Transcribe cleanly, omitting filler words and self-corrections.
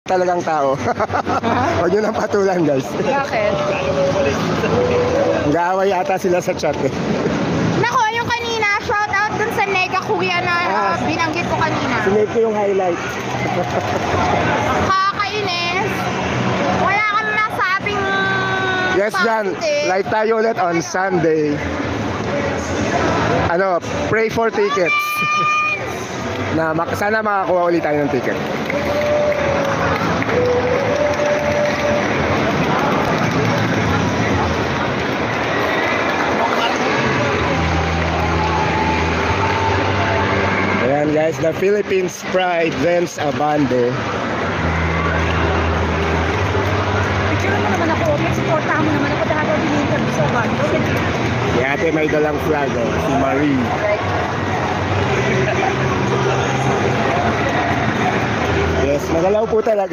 talagang tao. Huwag nyo nang patulan, guys. Bakit? Nag-aaway yata sila sa chat eh. Nako, yung kanina, shout out dun sa Nega Kuya na binanggit ko kanina. Sinave ko yung highlight. Kakainis. Wala kami nasabing Yes, Jan. Live tayo ulit on Sunday. Ano, pray for tickets. Na sana makakuha ulit tayo ng ticket. Ayan guys, the Philippines Pride Vince Abando. Picture mo naman ako, supportahan mo naman ako dahil ako din sa bando. Si ate may dalang flag, oh, si Marie. Yes, magalaw po talaga.